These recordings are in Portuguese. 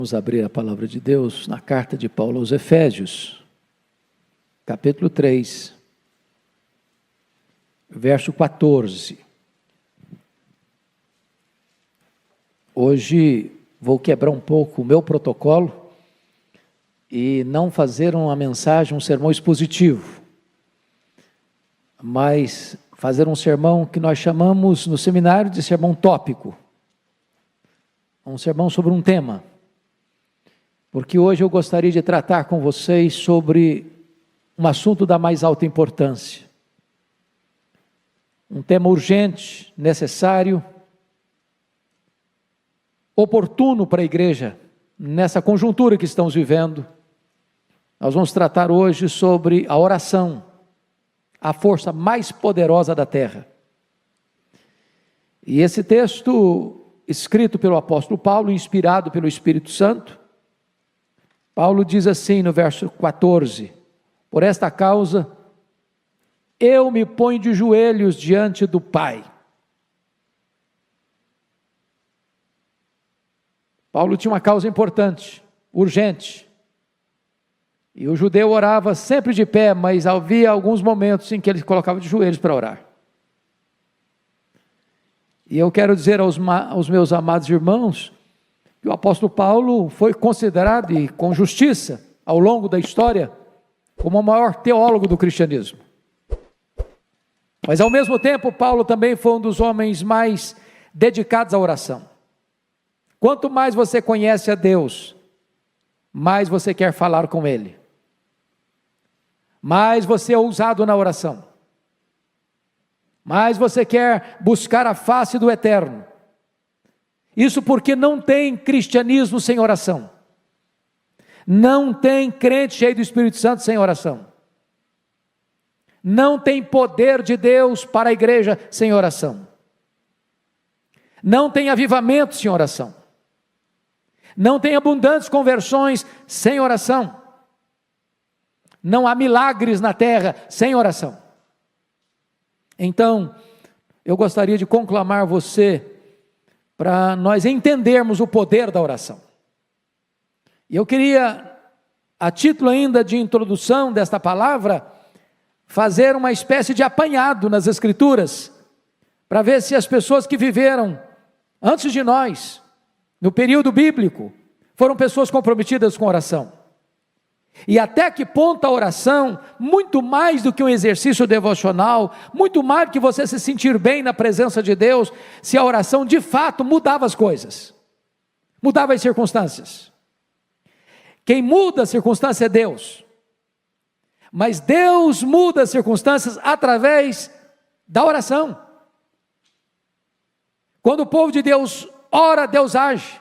Vamos abrir a palavra de Deus na carta de Paulo aos Efésios, capítulo 3, verso 14. Hoje vou quebrar um pouco o meu protocolo e não fazer uma mensagem, um sermão expositivo, mas fazer um sermão que nós chamamos no seminário de sermão tópico, um sermão sobre um tema. Porque hoje eu gostaria de tratar com vocês sobre um assunto da mais alta importância. Um tema urgente, necessário, oportuno para a igreja, nessa conjuntura que estamos vivendo. Nós vamos tratar hoje sobre a oração, a força mais poderosa da terra. E esse texto, escrito pelo apóstolo Paulo, inspirado pelo Espírito Santo, Paulo diz assim no verso 14: por esta causa, eu me ponho de joelhos diante do Pai. Paulo tinha uma causa importante, urgente, e o judeu orava sempre de pé, mas havia alguns momentos em que ele se colocava de joelhos para orar. E eu quero dizer aos meus amados irmãos, que o apóstolo Paulo foi considerado, e com justiça, ao longo da história, como o maior teólogo do cristianismo. Mas ao mesmo tempo, Paulo também foi um dos homens mais dedicados à oração. Quanto mais você conhece a Deus, mais você quer falar com Ele, mais você é ousado na oração, mais você quer buscar a face do Eterno. Isso porque não tem cristianismo sem oração. Não tem crente cheio do Espírito Santo sem oração. Não tem poder de Deus para a igreja sem oração. Não tem avivamento sem oração. Não tem abundantes conversões sem oração. Não há milagres na terra sem oração. Então, eu gostaria de conclamar você para nós entendermos o poder da oração. E eu queria, a título ainda de introdução desta palavra, fazer uma espécie de apanhado nas Escrituras, para ver se as pessoas que viveram antes de nós, no período bíblico, foram pessoas comprometidas com a oração. E até que ponto a oração, muito mais do que um exercício devocional, muito mais do que você se sentir bem na presença de Deus, se a oração de fato mudava as coisas, mudava as circunstâncias. Quem muda a circunstância é Deus, mas Deus muda as circunstâncias através da oração. Quando o povo de Deus ora, Deus age.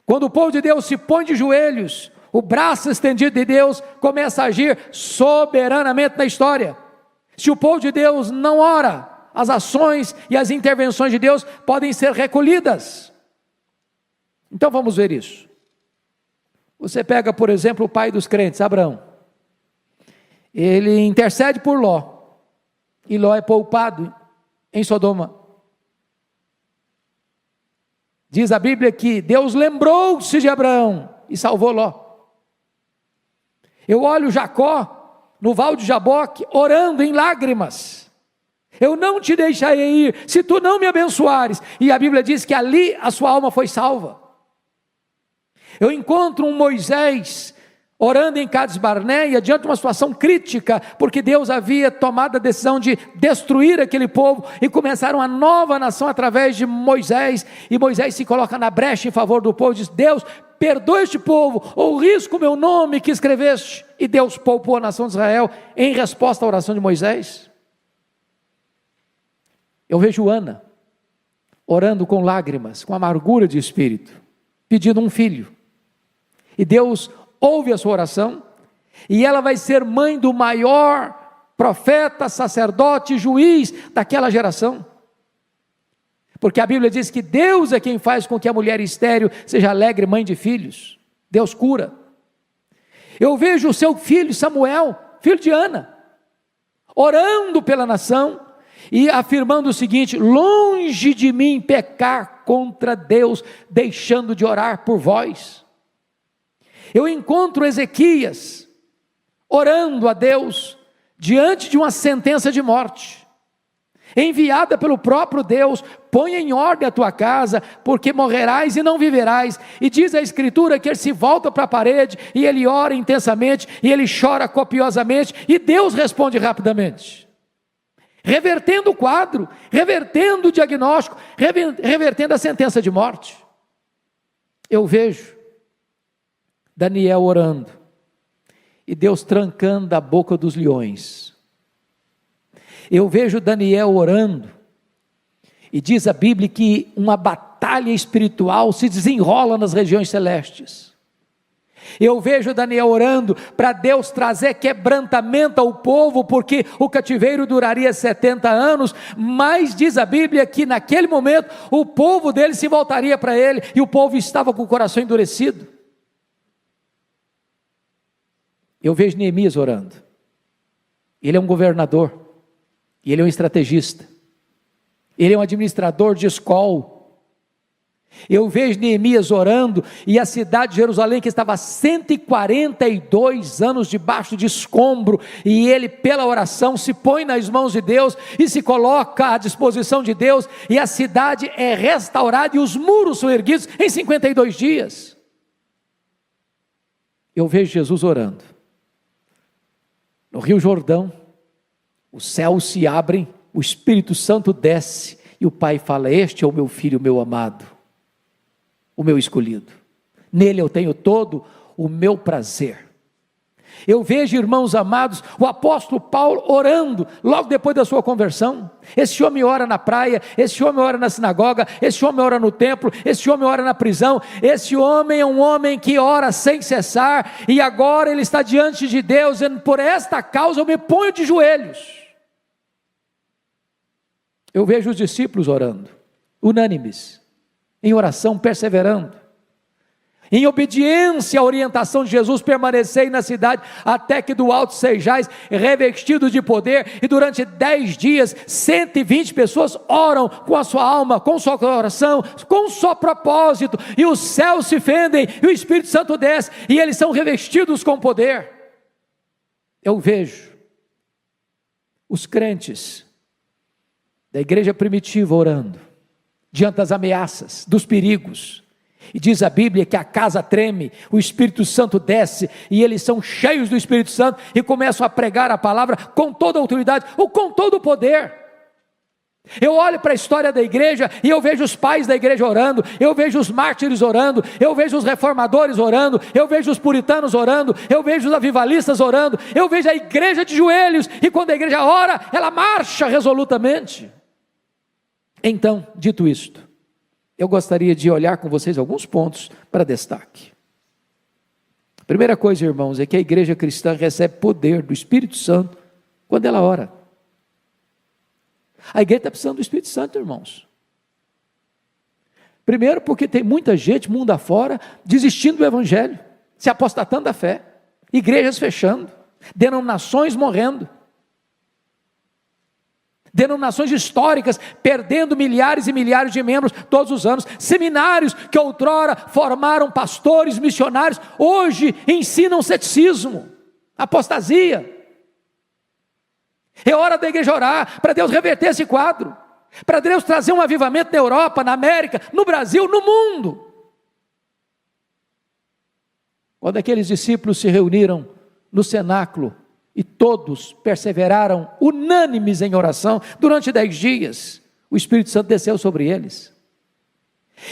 Quando o povo de Deus se põe de joelhos, o braço estendido de Deus começa a agir soberanamente na história. Se o povo de Deus não ora, as ações e as intervenções de Deus podem ser recolhidas. Então vamos ver isso. Você pega, por exemplo, o pai dos crentes, Abraão. Ele intercede por Ló, e Ló é poupado em Sodoma. Diz a Bíblia que Deus lembrou-se de Abraão e salvou Ló. Eu olho Jacó no Val de Jaboque orando em lágrimas. Eu não te deixarei ir se tu não me abençoares. E a Bíblia diz que ali a sua alma foi salva. Eu encontro um Moisés orando em Cades Barneia diante de uma situação crítica, porque Deus havia tomado a decisão de destruir aquele povo e começar uma nova nação através de Moisés, e Moisés se coloca na brecha em favor do povo e diz: Deus, perdoa este povo, ou risco o meu nome que escreveste. E Deus poupou a nação de Israel em resposta à oração de Moisés. Eu vejo Ana orando com lágrimas, com amargura de espírito, pedindo um filho, e Deus ouve a sua oração, e ela vai ser mãe do maior profeta, sacerdote, juiz daquela geração, porque a Bíblia diz que Deus é quem faz com que a mulher estéril seja alegre mãe de filhos. Deus cura. Eu vejo o seu filho Samuel, filho de Ana, orando pela nação, e afirmando o seguinte: longe de mim pecar contra Deus, deixando de orar por vós. Eu encontro Ezequias orando a Deus diante de uma sentença de morte, enviada pelo próprio Deus: põe em ordem a tua casa, porque morrerás e não viverás. E diz a Escritura que ele se volta para a parede, e ele ora intensamente, e ele chora copiosamente, e Deus responde rapidamente, revertendo o quadro, revertendo o diagnóstico, revertendo a sentença de morte. Eu vejo Daniel orando, e Deus trancando a boca dos leões. Eu vejo Daniel orando, e diz a Bíblia que uma batalha espiritual se desenrola nas regiões celestes. Eu vejo Daniel orando para Deus trazer quebrantamento ao povo, porque o cativeiro duraria 70 anos, mas diz a Bíblia que naquele momento o povo dele se voltaria para ele, e o povo estava com o coração endurecido. Eu vejo Neemias orando. Ele é um governador, e ele é um estrategista, ele é um administrador de escola. Eu vejo Neemias orando, e a cidade de Jerusalém, que estava há 142 anos debaixo de escombro, e ele pela oração se põe nas mãos de Deus, e se coloca à disposição de Deus, e a cidade é restaurada, e os muros são erguidos em 52 dias. Eu vejo Jesus orando, no Rio Jordão, os céus se abrem, o Espírito Santo desce, e o Pai fala: este é o meu filho, o meu amado, o meu escolhido, nele eu tenho todo o meu prazer. Eu vejo, irmãos amados, o apóstolo Paulo orando, logo depois da sua conversão. Esse homem ora na praia, esse homem ora na sinagoga, esse homem ora no templo, esse homem ora na prisão. Esse homem é um homem que ora sem cessar, e agora ele está diante de Deus, dizendo: por esta causa eu me ponho de joelhos. Eu vejo os discípulos orando, unânimes, em oração, perseverando, em obediência à orientação de Jesus: permanecei na cidade, até que do alto sejais revestidos de poder. E durante 10 dias, 120 pessoas oram com a sua alma, com o seu coração, com o seu propósito, e os céus se fendem, e o Espírito Santo desce, e eles são revestidos com poder. Eu vejo os crentes da igreja primitiva orando, diante das ameaças, dos perigos, e diz a Bíblia que a casa treme, o Espírito Santo desce, e eles são cheios do Espírito Santo, e começam a pregar a palavra com toda a autoridade, ou com todo o poder. Eu olho para a história da igreja, e eu vejo os pais da igreja orando, eu vejo os mártires orando, eu vejo os reformadores orando, eu vejo os puritanos orando, eu vejo os avivalistas orando, eu vejo a igreja de joelhos, e quando a igreja ora, ela marcha resolutamente. Então, dito isto, eu gostaria de olhar com vocês alguns pontos para destaque. Primeira coisa, irmãos, é que a igreja cristã recebe poder do Espírito Santo quando ela ora. A igreja está precisando do Espírito Santo, irmãos. Primeiro porque tem muita gente, mundo afora, desistindo do evangelho, se apostatando da fé, igrejas fechando, denominações morrendo, denominações históricas perdendo milhares e milhares de membros todos os anos, seminários que outrora formaram pastores, missionários, hoje ensinam ceticismo, apostasia. É hora da igreja orar, para Deus reverter esse quadro, para Deus trazer um avivamento na Europa, na América, no Brasil, no mundo. Quando aqueles discípulos se reuniram no cenáculo, e todos perseveraram unânimes em oração, durante 10 dias, o Espírito Santo desceu sobre eles.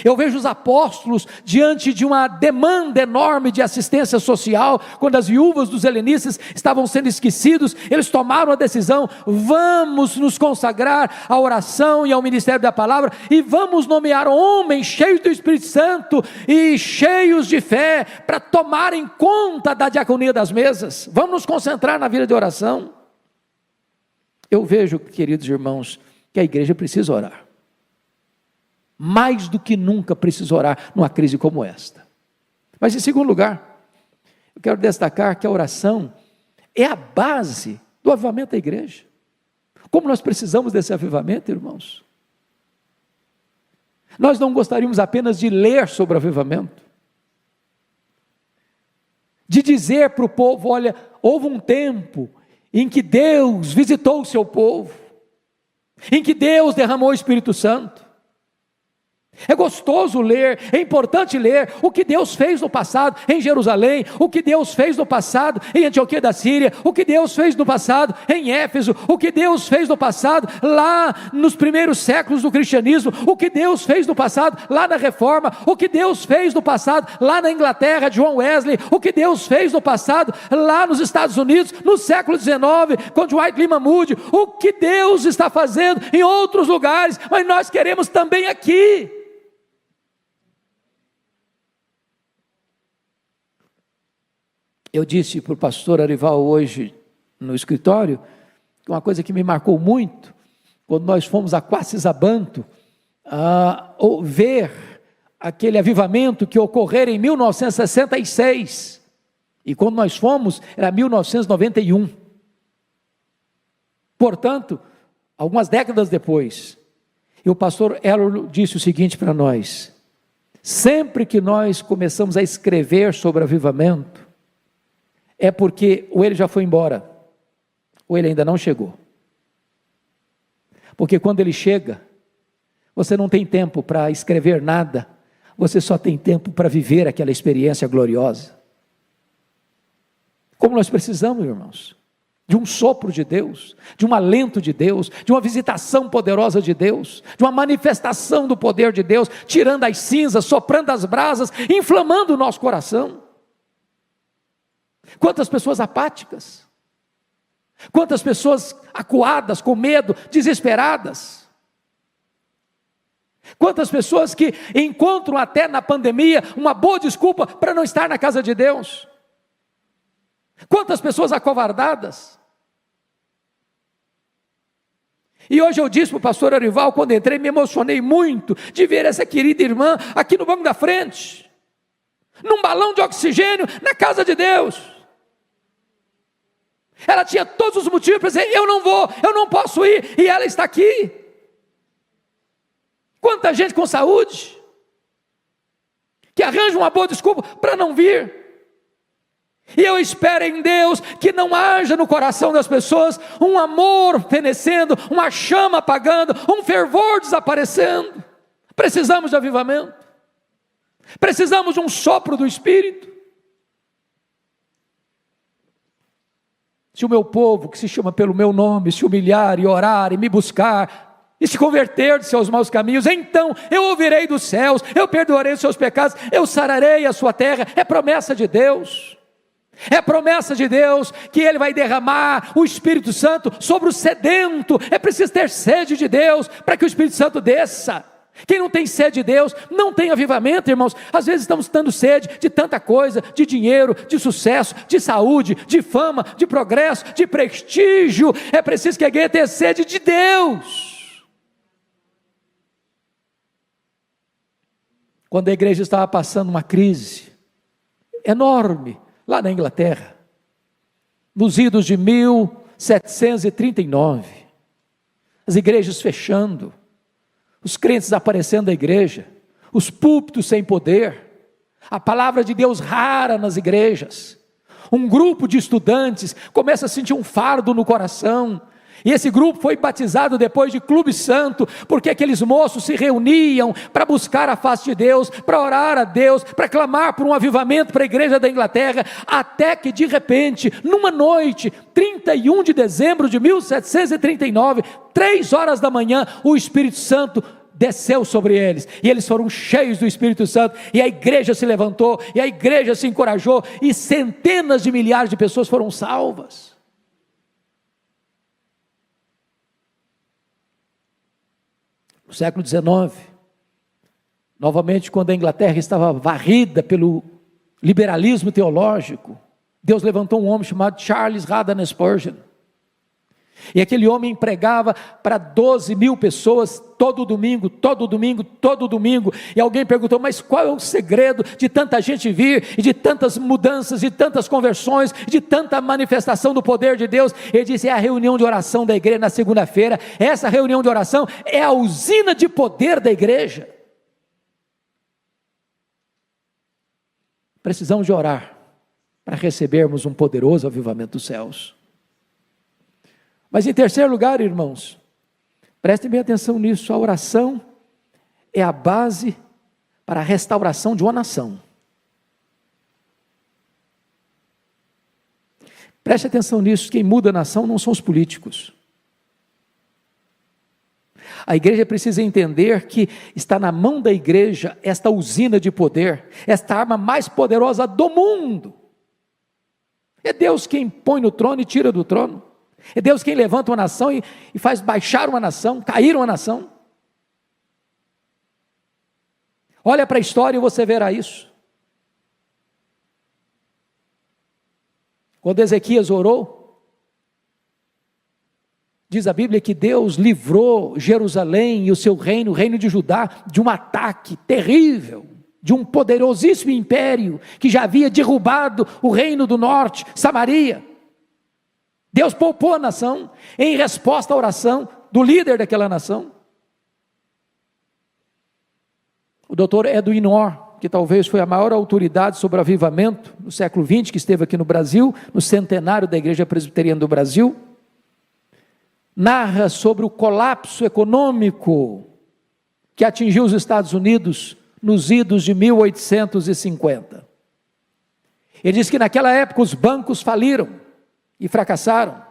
Eu vejo os apóstolos diante de uma demanda enorme de assistência social, quando as viúvas dos helenistas estavam sendo esquecidos, eles tomaram a decisão: vamos nos consagrar à oração e ao ministério da palavra, e vamos nomear homens cheios do Espírito Santo e cheios de fé, para tomarem conta da diaconia das mesas. Vamos nos concentrar na vida de oração. Eu vejo, queridos irmãos, que a igreja precisa orar. Mais do que nunca precisa orar numa crise como esta. Mas em segundo lugar, eu quero destacar que a oração é a base do avivamento da igreja. Como nós precisamos desse avivamento, irmãos. Nós não gostaríamos apenas de ler sobre avivamento, de dizer para o povo: olha, houve um tempo em que Deus visitou o seu povo, em que Deus derramou o Espírito Santo. É gostoso ler, é importante ler o que Deus fez no passado em Jerusalém, o que Deus fez no passado em Antioquia da Síria, o que Deus fez no passado em Éfeso, o que Deus fez no passado lá nos primeiros séculos do cristianismo, o que Deus fez no passado lá na Reforma, o que Deus fez no passado lá na Inglaterra de John Wesley, o que Deus fez no passado lá nos Estados Unidos no século XIX com Dwight Lyman Moody, o que Deus está fazendo em outros lugares, mas nós queremos também aqui. Eu disse para o pastor Arival hoje no escritório, uma coisa que me marcou muito, quando nós fomos a Quacisabanto, ver aquele avivamento que ocorreu em 1966, e quando nós fomos, era 1991, portanto, algumas décadas depois, e o pastor Elor disse o seguinte para nós: sempre que nós começamos a escrever sobre avivamento, é porque ou ele já foi embora, ou ele ainda não chegou. Porque quando ele chega, você não tem tempo para escrever nada, você só tem tempo para viver aquela experiência gloriosa. Como nós precisamos, irmãos, de um sopro de Deus, de um alento de Deus, de uma visitação poderosa de Deus, de uma manifestação do poder de Deus, tirando as cinzas, soprando as brasas, inflamando o nosso coração. Quantas pessoas apáticas, quantas pessoas acuadas, com medo, desesperadas, quantas pessoas que encontram até na pandemia uma boa desculpa para não estar na casa de Deus, quantas pessoas acovardadas. E hoje eu disse para o pastor Arival, quando entrei, me emocionei muito de ver essa querida irmã aqui no banco da frente, num balão de oxigênio, na casa de Deus. Ela tinha todos os motivos para dizer: eu não vou, eu não posso ir, e ela está aqui. Quanta gente com saúde, que arranja uma boa desculpa para não vir. E eu espero em Deus que não haja no coração das pessoas um amor fenecendo, uma chama apagando, um fervor desaparecendo. Precisamos de avivamento, precisamos de um sopro do Espírito. Se o meu povo, que se chama pelo meu nome, se humilhar e orar e me buscar, e se converter de seus maus caminhos, então eu ouvirei dos céus, eu perdoarei os seus pecados, eu sararei a sua terra. É promessa de Deus, é promessa de Deus, que Ele vai derramar o Espírito Santo sobre o sedento. É preciso ter sede de Deus, para que o Espírito Santo desça. Quem não tem sede de Deus, não tem avivamento, irmãos. Às vezes estamos dando sede de tanta coisa, de dinheiro, de sucesso, de saúde, de fama, de progresso, de prestígio. É preciso que a igreja tenha sede de Deus. Quando a igreja estava passando uma crise enorme, lá na Inglaterra, nos idos de 1739, as igrejas fechando, os crentes aparecendo da igreja, os púlpitos sem poder, a palavra de Deus rara nas igrejas, um grupo de estudantes começa a sentir um fardo no coração, e esse grupo foi batizado depois de Clube Santo, porque aqueles moços se reuniam para buscar a face de Deus, para orar a Deus, para clamar por um avivamento para a igreja da Inglaterra, até que de repente, numa noite, 31 de dezembro de 1739, 3 horas da manhã, o Espírito Santo desceu sobre eles, e eles foram cheios do Espírito Santo, e a igreja se levantou, e a igreja se encorajou, e centenas de milhares de pessoas foram salvas. No século XIX, novamente, quando a Inglaterra estava varrida pelo liberalismo teológico, Deus levantou um homem chamado Charles Haddon Spurgeon, E aquele homem pregava para 12 mil pessoas, todo domingo, todo domingo, todo domingo. E alguém perguntou, mas qual é o segredo de tanta gente vir, e de tantas mudanças, de tantas conversões, de tanta manifestação do poder de Deus? Ele disse, é a reunião de oração da igreja na segunda-feira. Essa reunião de oração é a usina de poder da igreja. Precisamos de orar para recebermos um poderoso avivamento dos céus. Mas em terceiro lugar, irmãos, prestem bem atenção nisso, a oração é a base para a restauração de uma nação. Preste atenção nisso, quem muda a nação não são os políticos. A igreja precisa entender que está na mão da igreja esta usina de poder, esta arma mais poderosa do mundo. É Deus quem põe no trono e tira do trono. É Deus quem levanta uma nação e faz baixar uma nação, cair uma nação. Olha para a história e você verá isso. Quando Ezequias orou, diz a Bíblia que Deus livrou Jerusalém e o seu reino, o reino de Judá, de um ataque terrível, de um poderosíssimo império, que já havia derrubado o reino do norte, Samaria. Deus poupou a nação, em resposta à oração do líder daquela nação. O doutor Edwin Orr, que talvez foi a maior autoridade sobre o avivamento no século XX, que esteve aqui no Brasil, no centenário da Igreja Presbiteriana do Brasil, narra sobre o colapso econômico que atingiu os Estados Unidos nos idos de 1850. Ele diz que naquela época os bancos faliram e fracassaram.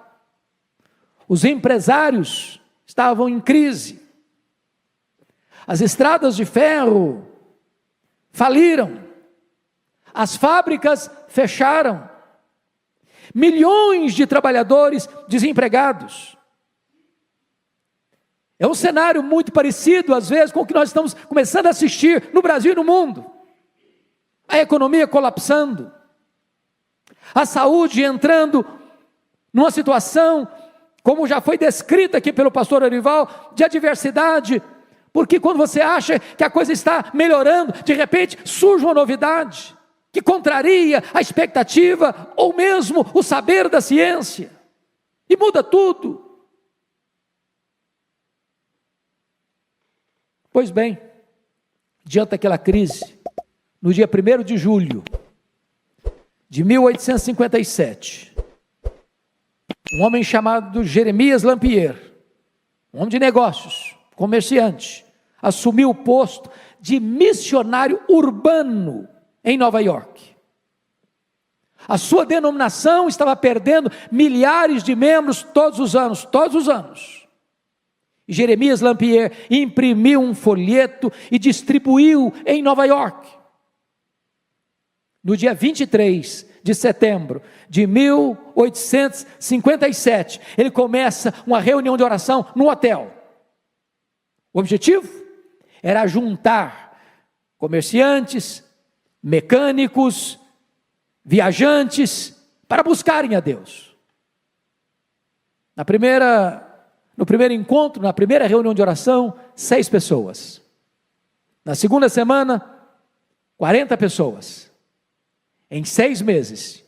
Os empresários estavam em crise. As estradas de ferro faliram. As fábricas fecharam. Milhões de trabalhadores desempregados. É um cenário muito parecido, às vezes, com o que nós estamos começando a assistir no Brasil e no mundo. A economia colapsando. A saúde entrando numa situação, como já foi descrita aqui pelo pastor Arival, de adversidade, porque quando você acha que a coisa está melhorando, de repente surge uma novidade, que contraria a expectativa, ou mesmo o saber da ciência, e muda tudo. Pois bem, diante daquela crise, no dia 1º de julho de 1857, um homem chamado Jeremias Lampier, um homem de negócios, comerciante, assumiu o posto de missionário urbano em Nova York. A sua denominação estava perdendo milhares de membros todos os anos. E Jeremias Lampier imprimiu um folheto e distribuiu em Nova York. No dia 23 de setembro de 1857, ele começa uma reunião de oração no hotel. O objetivo era juntar comerciantes, mecânicos, viajantes, para buscarem a Deus. No primeiro encontro, na primeira reunião de oração, 6 pessoas. Na segunda semana, 40 pessoas. Em 6 meses,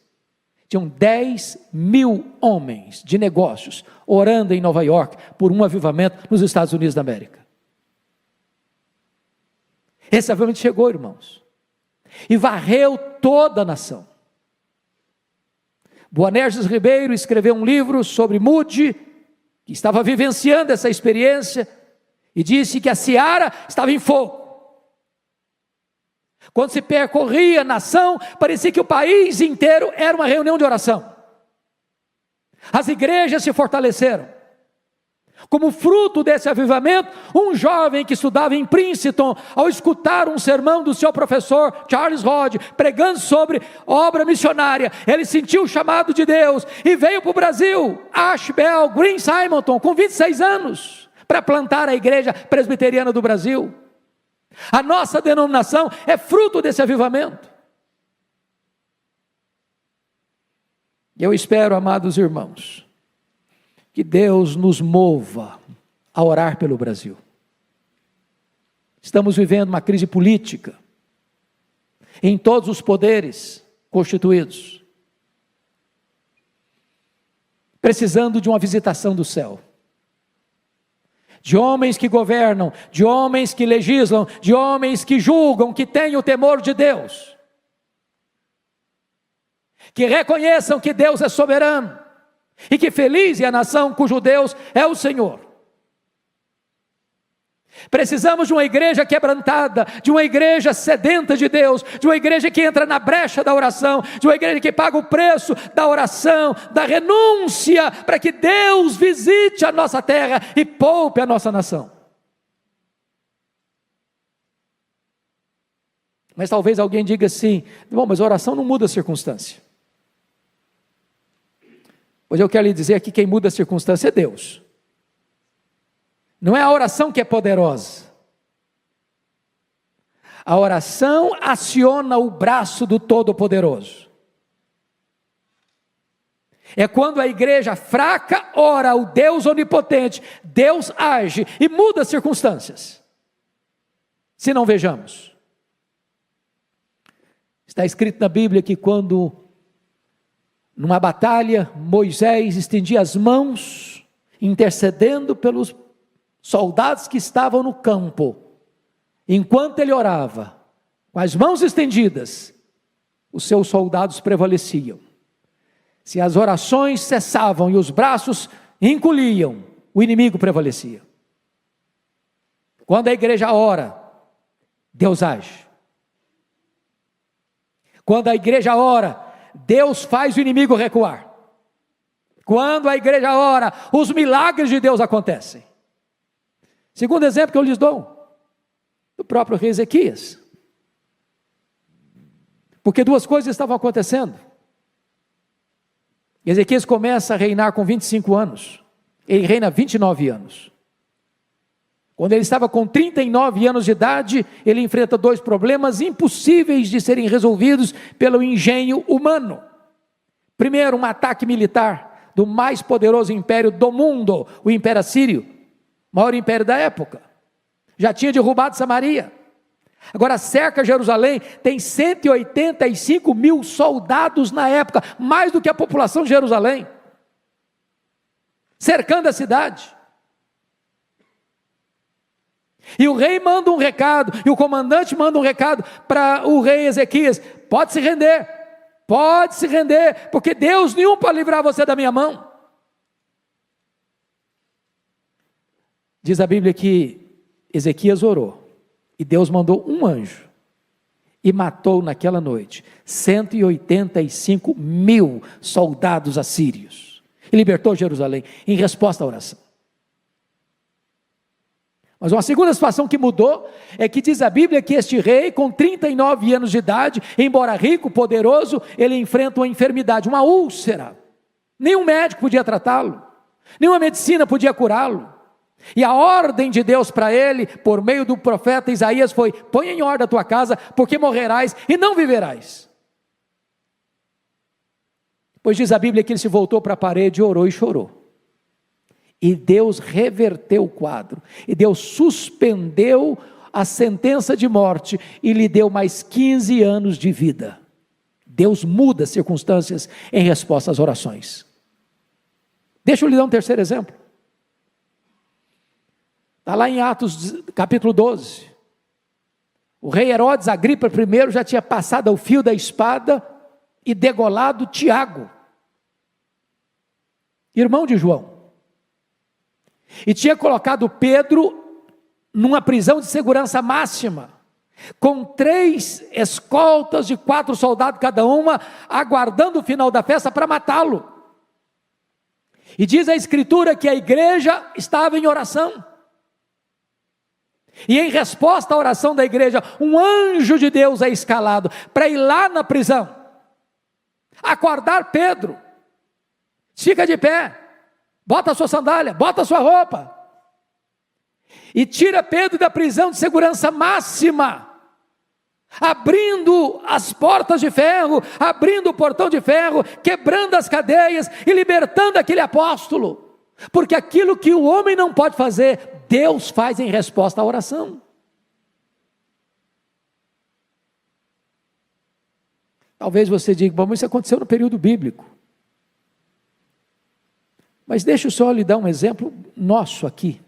tinham 10 mil homens de negócios orando em Nova York por um avivamento nos Estados Unidos da América. Esse avivamento chegou, irmãos, e varreu toda a nação. Boanerges Ribeiro escreveu um livro sobre Moody, que estava vivenciando essa experiência, e disse que a seara estava em fogo. Quando se percorria a nação, parecia que o país inteiro era uma reunião de oração. As igrejas se fortaleceram. Como fruto desse avivamento, um jovem que estudava em Princeton, ao escutar um sermão do seu professor Charles Hodge, pregando sobre obra missionária, ele sentiu o chamado de Deus e veio para o Brasil, Ashbel Green Simonton, com 26 anos, para plantar a igreja presbiteriana do Brasil. A nossa denominação é fruto desse avivamento. Eu espero, amados irmãos, que Deus nos mova a orar pelo Brasil. Estamos vivendo uma crise política em todos os poderes constituídos, precisando de uma visitação do céu, de homens que governam, de homens que legislam, de homens que julgam, que têm o temor de Deus, que reconheçam que Deus é soberano, e que feliz é a nação cujo Deus é o Senhor. Precisamos de uma igreja quebrantada, de uma igreja sedenta de Deus, de uma igreja que entra na brecha da oração, de uma igreja que paga o preço da oração, da renúncia, para que Deus visite a nossa terra e poupe a nossa nação. Mas talvez alguém diga assim: bom, mas a oração não muda a circunstância. Pois eu quero lhe dizer que quem muda a circunstância é Deus. Não é a oração que é poderosa. A oração aciona o braço do Todo-Poderoso. É quando a igreja fraca ora ao Deus onipotente, Deus age e muda as circunstâncias. Se não vejamos. Está escrito na Bíblia que quando, numa batalha, Moisés estendia as mãos, intercedendo pelos soldados que estavam no campo, enquanto ele orava, com as mãos estendidas, os seus soldados prevaleciam. Se as orações cessavam e os braços encolhiam, o inimigo prevalecia. Quando a igreja ora, Deus age. Quando a igreja ora, Deus faz o inimigo recuar. Quando a igreja ora, os milagres de Deus acontecem. Segundo exemplo que eu lhes dou, do próprio rei Ezequias. Porque duas coisas estavam acontecendo. Ezequias começa a reinar com 25 anos. Ele reina 29 anos. Quando ele estava com 39 anos de idade, ele enfrenta dois problemas impossíveis de serem resolvidos pelo engenho humano. Primeiro, um ataque militar do mais poderoso império do mundo, o Império Assírio. Maior império da época, já tinha derrubado Samaria, agora cerca Jerusalém, tem 185 mil soldados na época, mais do que a população de Jerusalém, cercando a cidade, e o rei manda um recado, e o comandante manda um recado para o rei Ezequias: pode se render, porque Deus nenhum pode livrar você da minha mão. Diz a Bíblia que Ezequias orou, e Deus mandou um anjo, e matou naquela noite 185 mil soldados assírios, e libertou Jerusalém, em resposta à oração. Mas uma segunda situação que mudou, é que diz a Bíblia que este rei, com 39 anos de idade, embora rico, poderoso, ele enfrenta uma enfermidade, uma úlcera. Nenhum médico podia tratá-lo, nenhuma medicina podia curá-lo. E a ordem de Deus para ele, por meio do profeta Isaías, foi: põe em ordem a tua casa, porque morrerás e não viverás. Pois diz a Bíblia que ele se voltou para a parede, orou e chorou. E Deus reverteu o quadro, e Deus suspendeu a sentença de morte, e lhe deu mais 15 anos de vida. Deus muda as circunstâncias em resposta às orações. Deixa eu lhe dar um terceiro exemplo. Está lá em Atos capítulo 12, o rei Herodes Agripa I já tinha passado o fio da espada e degolado Tiago, irmão de João, e tinha colocado Pedro numa prisão de segurança máxima, com 3 escoltas de 4 soldados cada uma, aguardando o final da festa para matá-lo. E diz a Escritura que a igreja estava em oração. E em resposta à oração da igreja, um anjo de Deus é escalado para ir lá na prisão, acordar Pedro. Fica de pé, bota a sua sandália, bota a sua roupa, e tira Pedro da prisão de segurança máxima, abrindo as portas de ferro, abrindo o portão de ferro, quebrando as cadeias e libertando aquele apóstolo. Porque aquilo que o homem não pode fazer, Deus faz em resposta à oração. Talvez você diga, bom, isso aconteceu no período bíblico. Mas deixa eu só lhe dar um exemplo nosso aqui.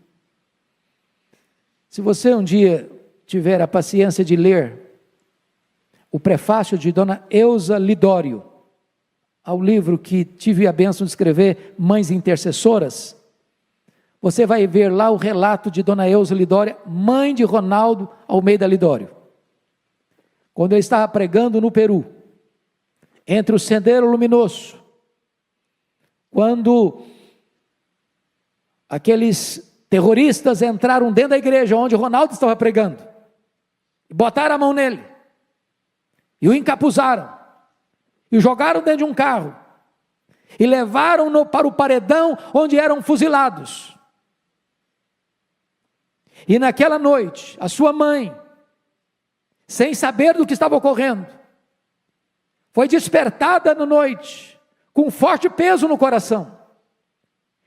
Se você um dia tiver a paciência de ler o prefácio de Dona Eusa Lidório, ao livro que tive a bênção de escrever, Mães Intercessoras, você vai ver lá o relato de Dona Eusa Lidório, mãe de Ronaldo Almeida Lidório. Quando ele estava pregando no Peru, entre o Sendero Luminoso, quando aqueles terroristas entraram dentro da igreja onde Ronaldo estava pregando, e botaram a mão nele, e o encapuzaram, e o jogaram dentro de um carro, e levaram-no para o paredão onde eram fuzilados. E naquela noite, a sua mãe, sem saber do que estava ocorrendo, foi despertada na noite, com um forte peso no coração.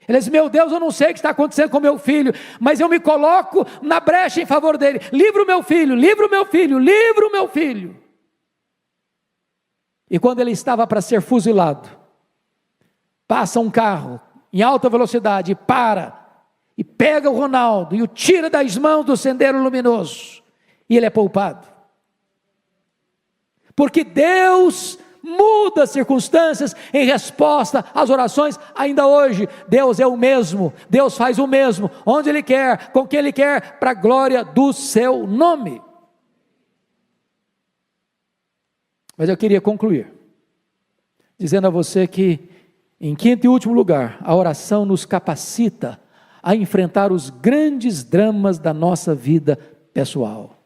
Ela disse, meu Deus, eu não sei o que está acontecendo com meu filho, mas eu me coloco na brecha em favor dele. Livra o meu filho, livra o meu filho, livra o meu filho. E quando ele estava para ser fuzilado, passa um carro em alta velocidade, para, e pega o Ronaldo, e o tira das mãos do Sendero Luminoso, e ele é poupado. Porque Deus muda as circunstâncias em resposta às orações. Ainda hoje, Deus é o mesmo, Deus faz o mesmo, onde Ele quer, com quem Ele quer, para a glória do seu nome. Mas eu queria concluir, dizendo a você que, em quinto e último lugar, a oração nos capacita a enfrentar os grandes dramas da nossa vida pessoal.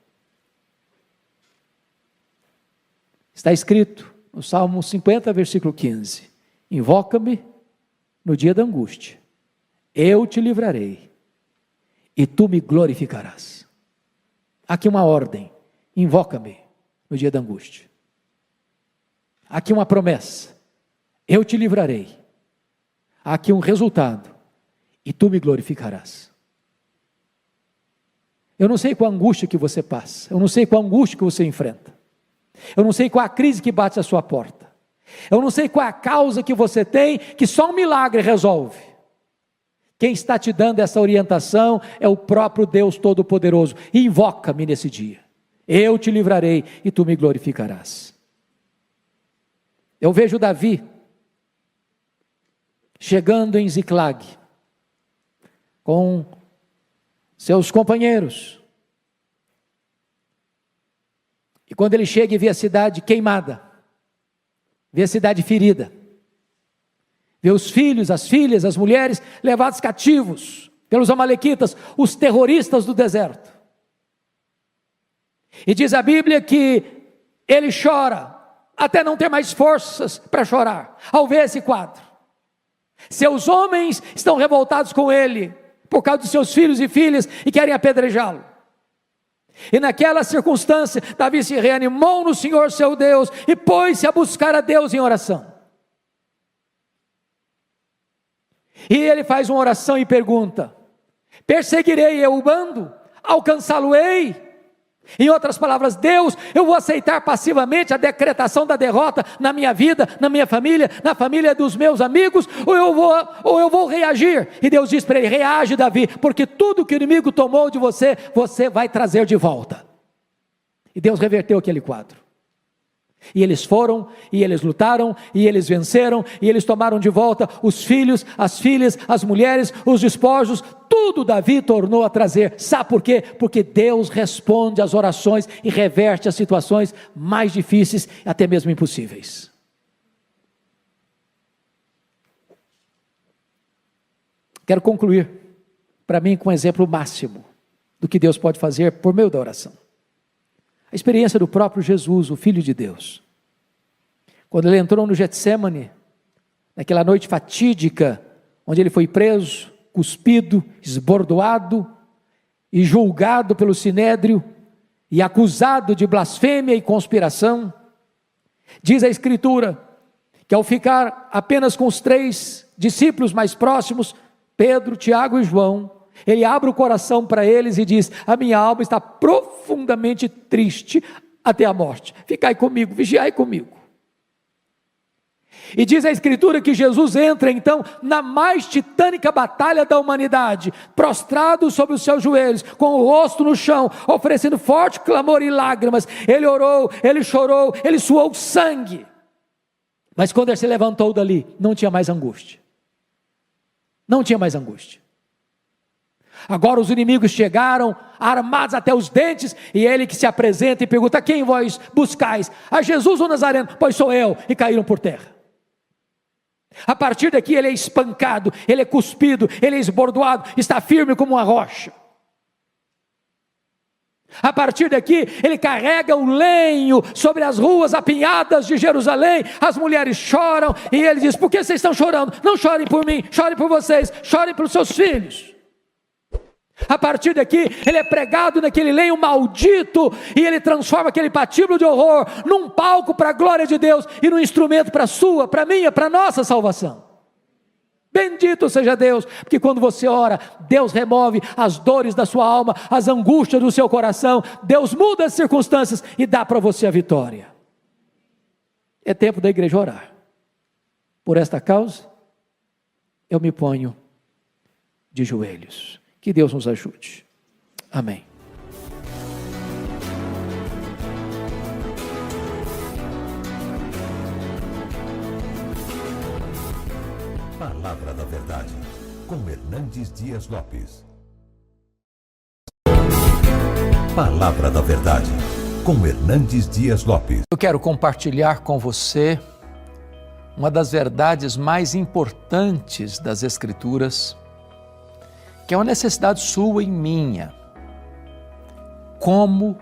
Está escrito no Salmo 50, versículo 15, invoca-me no dia da angústia, eu te livrarei, e tu me glorificarás. Aqui uma ordem, invoca-me no dia da angústia. Aqui uma promessa, eu te livrarei. Aqui um resultado, e tu me glorificarás. Eu não sei qual a angústia que você passa, eu não sei qual a angústia que você enfrenta, eu não sei qual a crise que bate à sua porta, eu não sei qual a causa que você tem, que só um milagre resolve. Quem está te dando essa orientação é o próprio Deus Todo-Poderoso. Invoca-me nesse dia, eu te livrarei e tu me glorificarás. Eu vejo Davi chegando em Ziclag com seus companheiros, e quando ele chega e vê a cidade queimada, vê a cidade ferida, vê os filhos, as filhas, as mulheres levados cativos pelos amalequitas, os terroristas do deserto, e diz a Bíblia que ele chora até não ter mais forças para chorar, ao ver esse quadro. Seus homens estão revoltados com ele, por causa dos seus filhos e filhas, e querem apedrejá-lo. E naquela circunstância, Davi se reanimou no Senhor seu Deus, e pôs-se a buscar a Deus em oração. E ele faz uma oração e pergunta, perseguirei eu o bando? Alcançá-lo-ei? Em outras palavras, Deus, eu vou aceitar passivamente a decretação da derrota na minha vida, na minha família, na família dos meus amigos, ou eu vou reagir? E Deus diz para ele, reage Davi, porque tudo que o inimigo tomou de você, você vai trazer de volta. E Deus reverteu aquele quadro. E eles foram, e eles lutaram, e eles venceram, e eles tomaram de volta os filhos, as filhas, as mulheres, os despojos, tudo Davi tornou a trazer. Sabe por quê? Porque Deus responde às orações e reverte as situações mais difíceis, até mesmo impossíveis. Quero concluir, para mim, com um exemplo máximo do que Deus pode fazer por meio da oração. A experiência do próprio Jesus, o Filho de Deus. Quando ele entrou no Getsêmani, naquela noite fatídica, onde ele foi preso, cuspido, esbordoado e julgado pelo Sinédrio e acusado de blasfêmia e conspiração, diz a Escritura que ao ficar apenas com os 3 discípulos mais próximos, Pedro, Tiago e João, ele abre o coração para eles e diz: a minha alma está profundamente triste até a morte. Ficai comigo, vigiai comigo. E diz a Escritura que Jesus entra então na mais titânica batalha da humanidade, prostrado sobre os seus joelhos, com o rosto no chão, oferecendo forte clamor e lágrimas. Ele orou, ele chorou, ele suou sangue. Mas quando ele se levantou dali, não tinha mais angústia. Não tinha mais angústia. Agora os inimigos chegaram, armados até os dentes, e ele que se apresenta e pergunta: quem vós buscais? A Jesus o Nazareno? Pois sou eu. E caíram por terra. A partir daqui ele é espancado, ele é cuspido, ele é esbordoado, está firme como uma rocha. A partir daqui ele carrega o lenho sobre as ruas apinhadas de Jerusalém. As mulheres choram e ele diz: por que vocês estão chorando? Não chorem por mim, chorem por vocês, chorem pelos seus filhos. A partir daqui ele é pregado naquele lenho maldito e ele transforma aquele patíbulo de horror num palco para a glória de Deus e num instrumento para a sua, para a minha, para a nossa salvação. Bendito seja Deus, porque quando você ora, Deus remove as dores da sua alma, as angústias do seu coração. Deus muda as circunstâncias e dá para você a vitória. É tempo da igreja orar. Por esta causa eu me ponho de joelhos. Que Deus nos ajude. Amém. Palavra da Verdade, com Hernandes Dias Lopes. Palavra da Verdade, com Hernandes Dias Lopes. Eu quero compartilhar com você uma das verdades mais importantes das Escrituras, que é uma necessidade sua e minha: como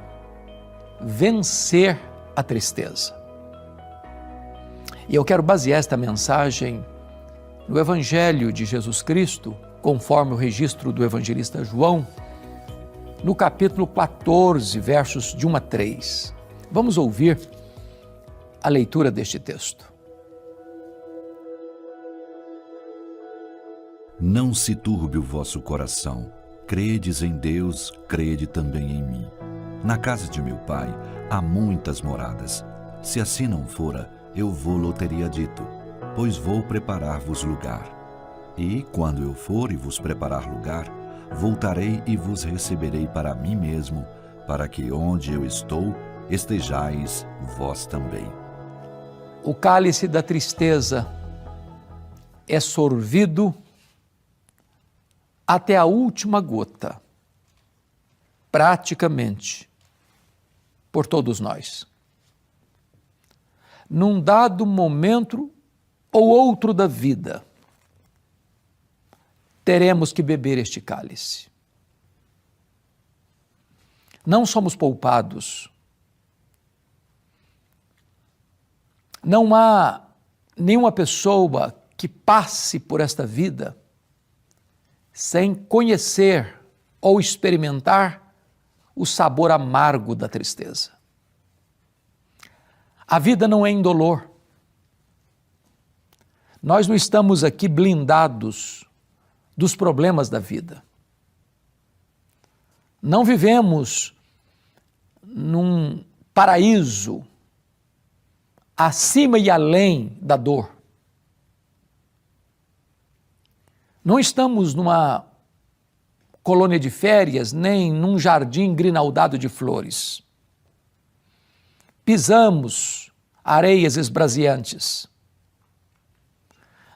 vencer a tristeza. E eu quero basear esta mensagem no Evangelho de Jesus Cristo, conforme o registro do evangelista João, no capítulo 14, versos de 1 a 3. Vamos ouvir a leitura deste texto. Não se turbe o vosso coração. Credes em Deus, crede também em mim. Na casa de meu pai há muitas moradas. Se assim não fora, eu vou-lo teria dito, pois vou preparar-vos lugar. E, quando eu for e vos preparar lugar, voltarei e vos receberei para mim mesmo, para que onde eu estou, estejais vós também. O cálice da tristeza é sorvido até a última gota, praticamente, por todos nós. Num dado momento ou outro da vida, teremos que beber este cálice. Não somos poupados. Não há nenhuma pessoa que passe por esta vida sem conhecer ou experimentar o sabor amargo da tristeza. A vida não é indolor. Nós não estamos aqui blindados dos problemas da vida. Não vivemos num paraíso acima e além da dor. Não estamos numa colônia de férias, nem num jardim grinaldado de flores. Pisamos areias esbraseantes.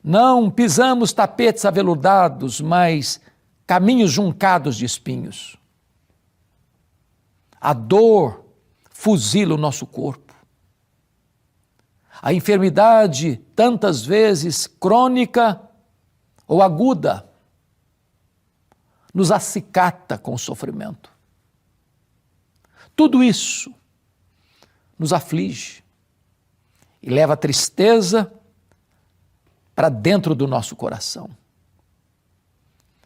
Não pisamos tapetes aveludados, mas caminhos juncados de espinhos. A dor fuzila o nosso corpo. A enfermidade, tantas vezes crônica ou aguda, nos acicata com o sofrimento. Tudo isso nos aflige e leva a tristeza para dentro do nosso coração.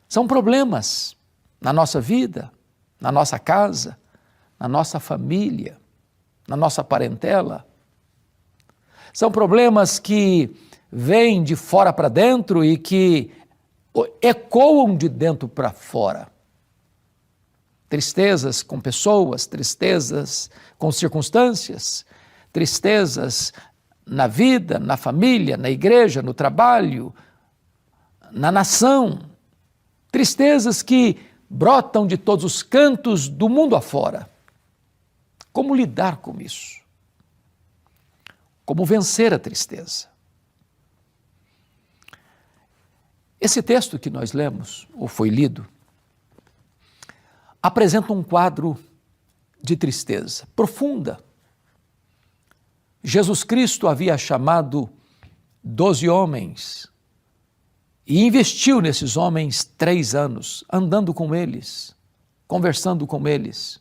São problemas na nossa vida, na nossa casa, na nossa família, na nossa parentela. São problemas que vêm de fora para dentro e que ecoam de dentro para fora. Tristezas com pessoas, tristezas com circunstâncias, tristezas na vida, na família, na igreja, no trabalho, na nação. Tristezas que brotam de todos os cantos do mundo afora. Como lidar com isso? Como vencer a tristeza? Esse texto que nós lemos, ou foi lido, apresenta um quadro de tristeza profunda. Jesus Cristo havia chamado 12 homens e investiu nesses homens 3 anos, andando com eles, conversando com eles,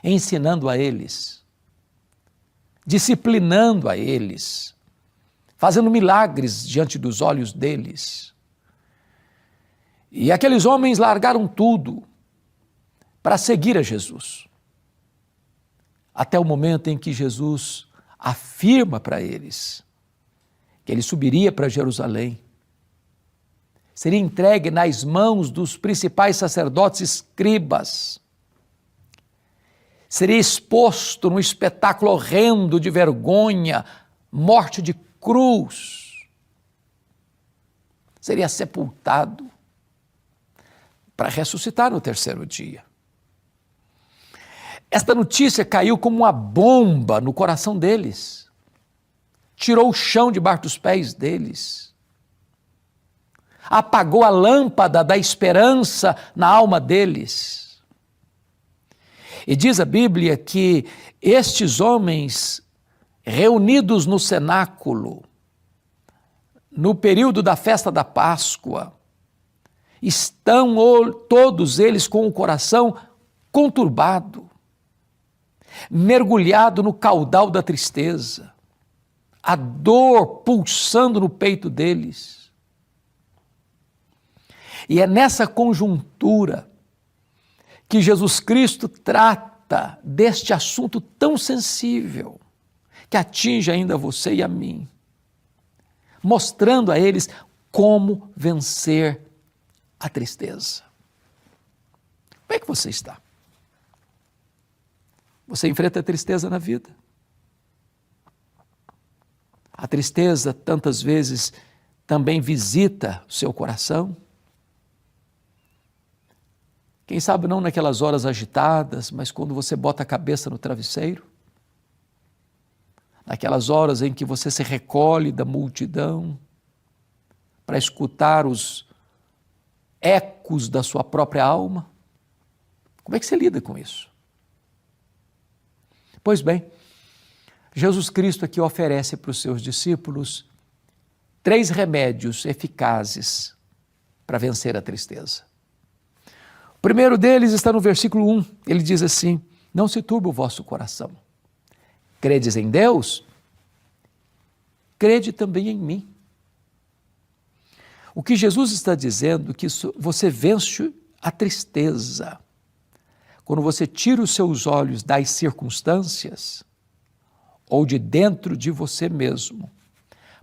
ensinando a eles, disciplinando a eles, fazendo milagres diante dos olhos deles. E aqueles homens largaram tudo para seguir a Jesus. Até o momento em que Jesus afirma para eles que ele subiria para Jerusalém, seria entregue nas mãos dos principais sacerdotes e escribas, seria exposto num espetáculo horrendo de vergonha, morte de cruz, seria sepultado para ressuscitar no 3º dia. Esta notícia caiu como uma bomba no coração deles, tirou o chão debaixo dos pés deles, apagou a lâmpada da esperança na alma deles. E diz a Bíblia que estes homens, reunidos no cenáculo, no período da festa da Páscoa, estão todos eles com o coração conturbado, mergulhado no caudal da tristeza, a dor pulsando no peito deles. E é nessa conjuntura que Jesus Cristo trata deste assunto tão sensível, que atinge ainda você e a mim, mostrando a eles como vencer a tristeza. Como é que você está? Você enfrenta a tristeza na vida? A tristeza, tantas vezes, também visita o seu coração. Quem sabe não naquelas horas agitadas, mas quando você bota a cabeça no travesseiro. Naquelas horas em que você se recolhe da multidão para escutar os ecos da sua própria alma. Como é que você lida com isso? Pois bem, Jesus Cristo aqui oferece para os seus discípulos 3 remédios eficazes para vencer a tristeza. O primeiro deles está no versículo 1. Ele diz assim: não se turbe o vosso coração. Credes em Deus? Crede também em mim. O que Jesus está dizendo é que você vence a tristeza quando você tira os seus olhos das circunstâncias ou de dentro de você mesmo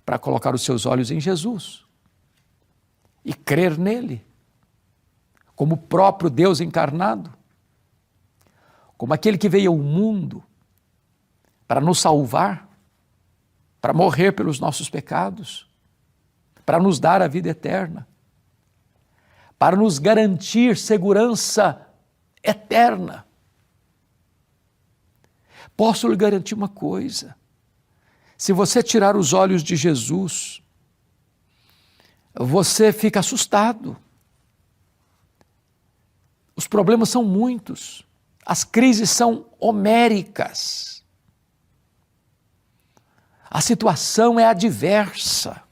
para colocar os seus olhos em Jesus e crer nele como o próprio Deus encarnado, como aquele que veio ao mundo para nos salvar, para morrer pelos nossos pecados, para nos dar a vida eterna, para nos garantir segurança eterna. Posso lhe garantir uma coisa: se você tirar os olhos de Jesus, você fica assustado. Os problemas são muitos, as crises são homéricas, a situação é adversa.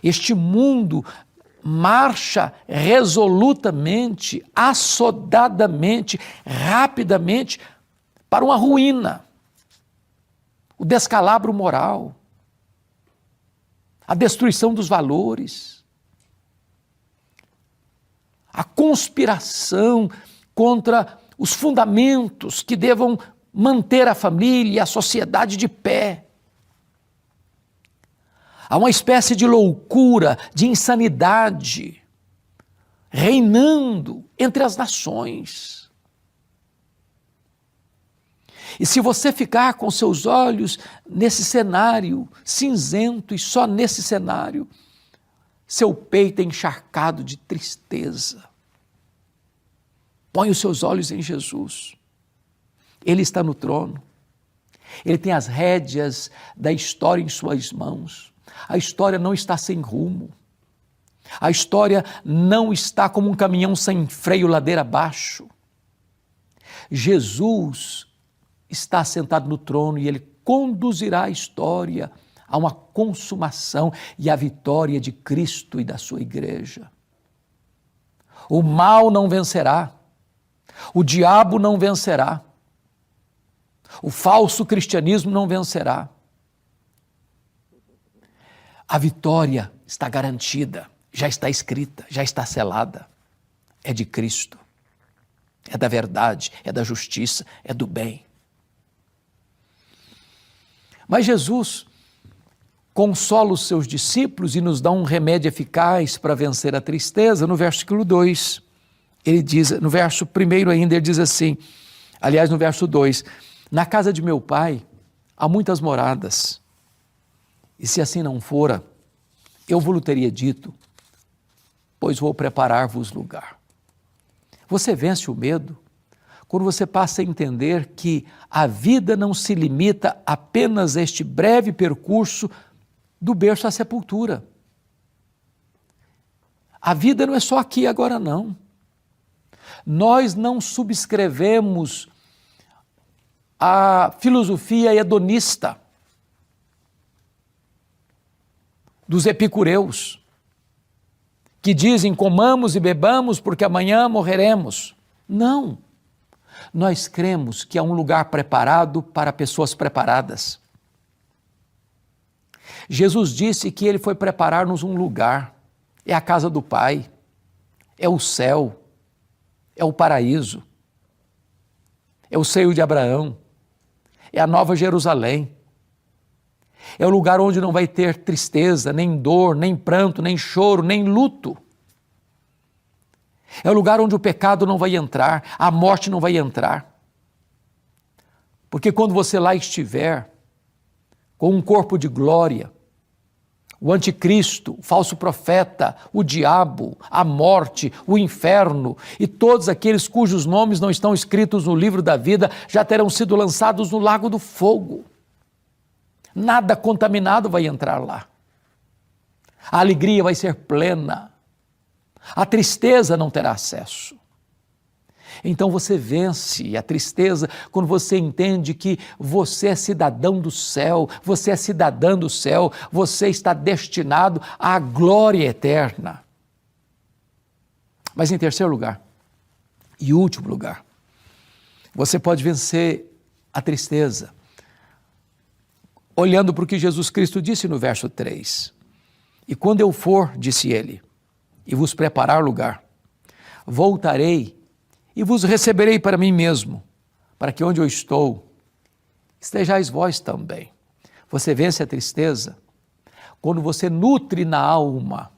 Este mundo marcha resolutamente, assodadamente, rapidamente para uma ruína, o descalabro moral, a destruição dos valores, a conspiração contra os fundamentos que devam manter a família e a sociedade de pé. Há uma espécie de loucura, de insanidade, reinando entre as nações. E se você ficar com seus olhos nesse cenário cinzento e só nesse cenário, seu peito é encharcado de tristeza. Põe os seus olhos em Jesus. Ele está no trono. Ele tem as rédeas da história em suas mãos. A história não está sem rumo. A história não está como um caminhão sem freio ladeira abaixo. Jesus está sentado no trono e ele conduzirá a história a uma consumação e a vitória de Cristo e da sua igreja. O mal não vencerá. O diabo não vencerá. O falso cristianismo não vencerá. A vitória está garantida, já está escrita, já está selada. É de Cristo, é da verdade, é da justiça, é do bem. Mas Jesus consola os seus discípulos e nos dá um remédio eficaz para vencer a tristeza. No versículo 2, ele diz, no verso 1 ainda, ele diz assim, aliás, no verso 2, na casa de meu pai há muitas moradas, e se assim não fora, eu vos teria dito, pois vou preparar-vos lugar. Você vence o medo quando você passa a entender que a vida não se limita apenas a este breve percurso do berço à sepultura. A vida não é só aqui e agora, não. Nós não subscrevemos a filosofia hedonista dos epicureus, que dizem comamos e bebamos porque amanhã morreremos. Não, nós cremos que há um lugar preparado para pessoas preparadas. Jesus disse que ele foi preparar-nos um lugar, é a casa do Pai, é o céu, é o paraíso, é o seio de Abraão, é a Nova Jerusalém, é o lugar onde não vai ter tristeza, nem dor, nem pranto, nem choro, nem luto. É o lugar onde o pecado não vai entrar, a morte não vai entrar. Porque quando você lá estiver, com um corpo de glória, o anticristo, o falso profeta, o diabo, a morte, o inferno e todos aqueles cujos nomes não estão escritos no livro da vida já terão sido lançados no lago do fogo. Nada contaminado vai entrar lá. A alegria vai ser plena. A tristeza não terá acesso. Então você vence a tristeza quando você entende que você é cidadão do céu, você é cidadã do céu, você está destinado à glória eterna. Mas em terceiro lugar, e último lugar, você pode vencer a tristeza olhando para o que Jesus Cristo disse no verso 3. E quando eu for, disse ele, e vos preparar lugar, voltarei e vos receberei para mim mesmo, para que onde eu estou, estejais vós também. Você vence a tristeza quando você nutre na alma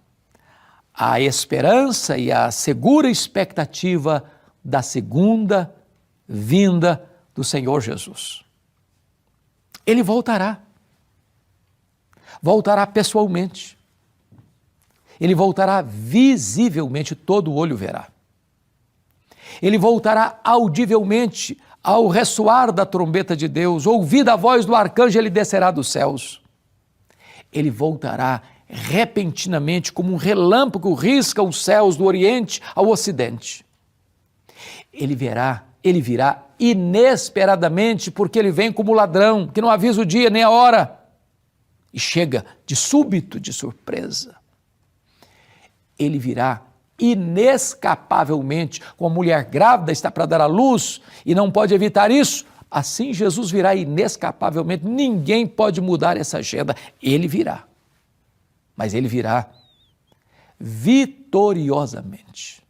a esperança e a segura expectativa da segunda vinda do Senhor Jesus. Ele voltará pessoalmente, ele voltará visivelmente, todo olho verá. Ele voltará audivelmente ao ressoar da trombeta de Deus, ouvida a voz do arcanjo, ele descerá dos céus. Ele voltará repentinamente como um relâmpago risca os céus do oriente ao ocidente. Ele virá inesperadamente, porque ele vem como ladrão, que não avisa o dia nem a hora, e chega de súbito, de surpresa. Ele virá inescapavelmente, como a mulher grávida está para dar à luz e não pode evitar isso, assim Jesus virá inescapavelmente, ninguém pode mudar essa agenda, ele virá, mas ele virá vitoriosamente,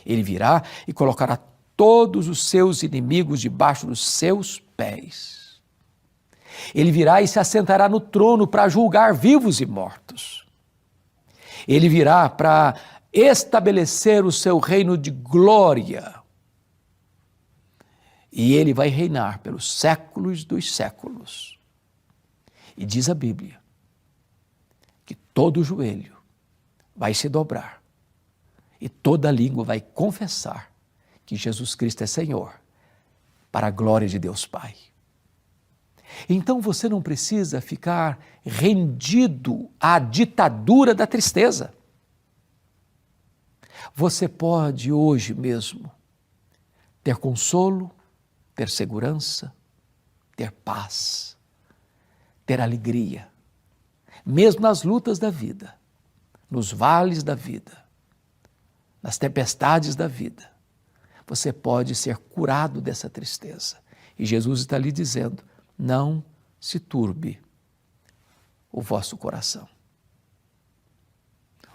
ele virá e colocará todos os seus inimigos debaixo dos seus pés, Ele virá e se assentará no trono para julgar vivos e mortos. Ele virá para estabelecer o seu reino de glória. E ele vai reinar pelos séculos dos séculos. E diz a Bíblia que todo joelho vai se dobrar e toda língua vai confessar que Jesus Cristo é Senhor, para a glória de Deus Pai. Então você não precisa ficar rendido à ditadura da tristeza. Você pode hoje mesmo ter consolo, ter segurança, ter paz, ter alegria, mesmo nas lutas da vida, nos vales da vida, nas tempestades da vida. Você pode ser curado dessa tristeza. E Jesus está lhe dizendo: não se turbe o vosso coração.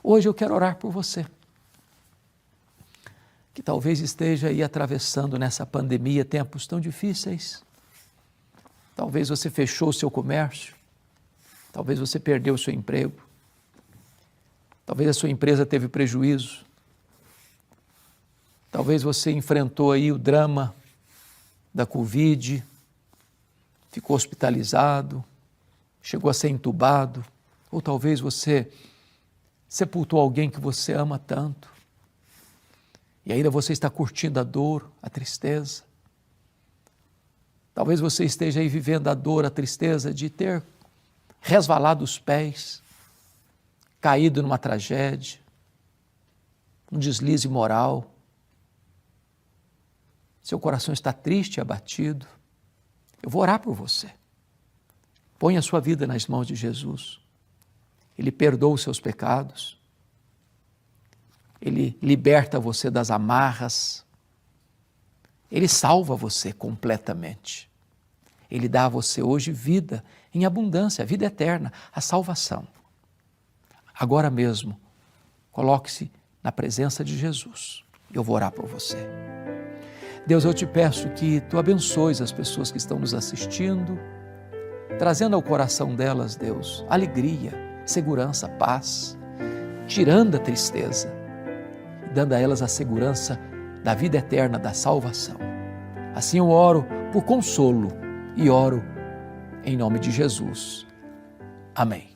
Hoje eu quero orar por você, que talvez esteja aí atravessando nessa pandemia tempos tão difíceis. Talvez você fechou o seu comércio, talvez você perdeu o seu emprego, talvez a sua empresa teve prejuízo, talvez você enfrentou aí o drama da Covid, ficou hospitalizado, chegou a ser entubado, ou talvez você sepultou alguém que você ama tanto, e ainda você está curtindo a dor, a tristeza. Talvez você esteja aí vivendo a dor, a tristeza de ter resvalado os pés, caído numa tragédia, um deslize moral. Seu coração está triste e abatido. Eu vou orar por você. Põe a sua vida nas mãos de Jesus. Ele perdoa os seus pecados. Ele liberta você das amarras. Ele salva você completamente. Ele dá a você hoje vida em abundância, vida eterna, a salvação. Agora mesmo, coloque-se na presença de Jesus. Eu vou orar por você. Deus, eu te peço que Tu abençoes as pessoas que estão nos assistindo, trazendo ao coração delas, Deus, alegria, segurança, paz, tirando a tristeza, dando a elas a segurança da vida eterna, da salvação. Assim eu oro por consolo e oro em nome de Jesus. Amém.